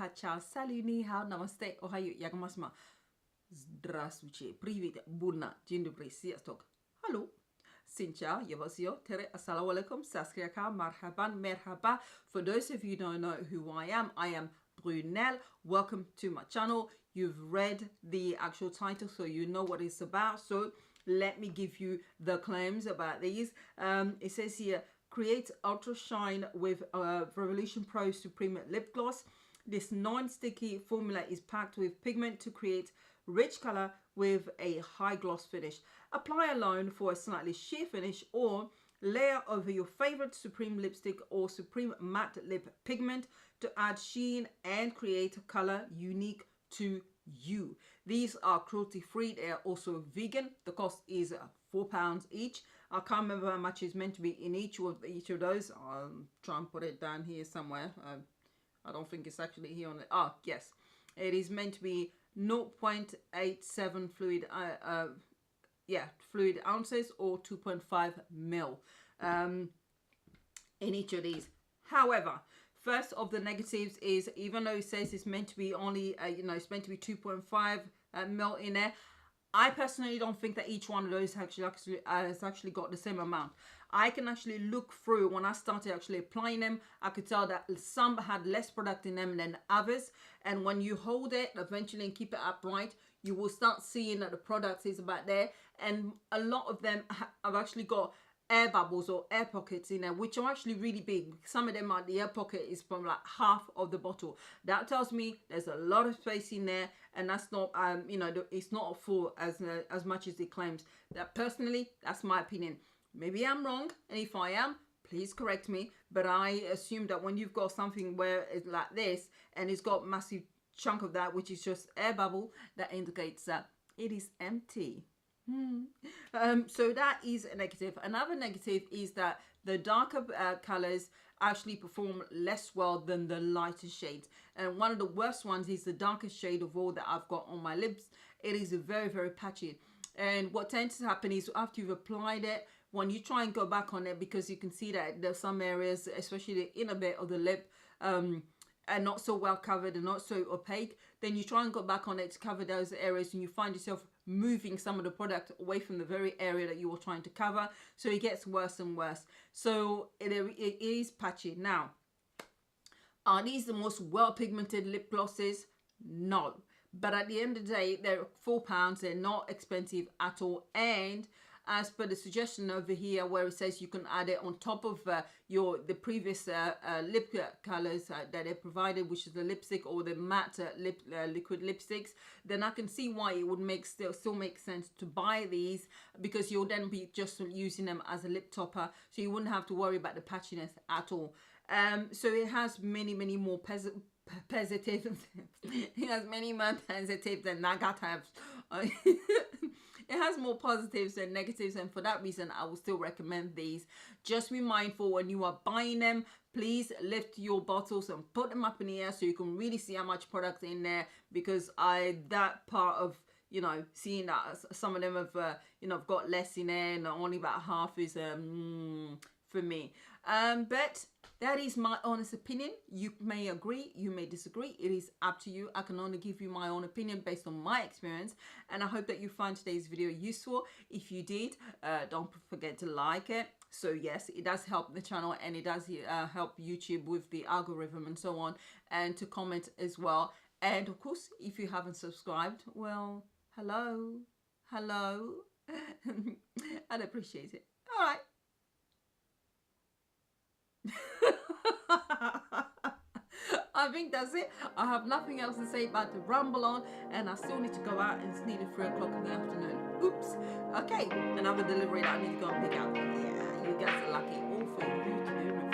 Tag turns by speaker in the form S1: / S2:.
S1: aloha, ciao, salut, ni hao, namaste, ohayo, yagamasma, здравствуйте, привет, bunna, dzień dobry, sziasztok, hallo, Sincha, Yavasio, Tere, Assalamu alaikum, Saskriaka, Marhaban, Merhaba. For those of you who don't know who I am Brunel. Welcome to my channel. You've read the actual title, so you know what it's about. So let me give you the claims about these. It says here, create ultra shine with Revolution Pro Supreme Lip Gloss. This non-sticky formula is packed with pigment to create rich color with a high gloss finish. Apply alone for a slightly sheer finish or layer over your favorite Supreme lipstick or Supreme matte lip pigment to add sheen and create a color unique to you. These are cruelty free. They are also vegan. The cost is £4 each. I can't remember how much is meant to be in each of those. I'll try and put it down here somewhere. I don't think it's actually here on it. Ah, yes. It is meant to be 0.87 fluid fluid ounces or 2.5 mil in each of these. However, first of the negatives is, even though it says it's meant to be only it's meant to be 2.5 mil in there, I personally don't think that each one of those has actually got the same amount. I can actually look through, when I started actually applying them, I could tell that some had less product in them than others. And when you hold it eventually and keep it upright, you will start seeing that the product is about there. And a lot of them have actually got air bubbles or air pockets in there, which are actually really big. Some of them are, the air pocket is from like half of the bottle. That tells me there's a lot of space in there, and that's not it's not full as much as it claims. That personally, that's my opinion. Maybe I'm wrong, and if I am, please correct me, but I assume that when you've got something where it's like this and it's got massive chunk of that, which is just air bubble, that indicates that it is empty. So that is a negative. Another negative is that the darker colors actually perform less well than the lighter shades, and one of the worst ones is the darkest shade of all that I've got on my lips. It is very, very patchy, and what tends to happen is after you've applied it, when you try and go back on it, because you can see that there's some areas, especially the inner bit of the lip, are not so well covered and not so opaque, then you try and go back on it to cover those areas, and you find yourself moving some of the product away from the very area that you were trying to cover, so it gets worse and worse. So it is patchy. Now, are these the most well pigmented lip glosses? No, but at the end of the day, they're £4. They're not expensive at all, and as per the suggestion over here where it says you can add it on top of the previous lip colors that they provided, which is the lipstick or the matte liquid lipsticks, then I can see why it would still make sense to buy these, because you'll then be just using them as a lip topper, so you wouldn't have to worry about the patchiness at all. So it has many more positives. It has many more positives than negatives. It has more positives than negatives, and for that reason I will still recommend these. Just be mindful when you are buying them. Please lift your bottles and put them up in the air so you can really see how much product in there, because that part of seeing that some of them have got less in there and only about half is for me. But that is my honest opinion. You may agree, you may disagree. It is up to you. I can only give you my own opinion based on my experience, and I hope that you find today's video useful. If you did, don't forget to like it. So yes, it does help the channel, and it does help YouTube with the algorithm and so on, and to comment as well. And of course, if you haven't subscribed, well, hello. I'd appreciate it. All right. I think that's it. I have nothing else to say about to ramble on, and I still need to go out, and it's nearly 3 o'clock in the afternoon. Oops. Okay, another delivery that I need to go and pick up. Yeah, you guys are lucky. All for you to do.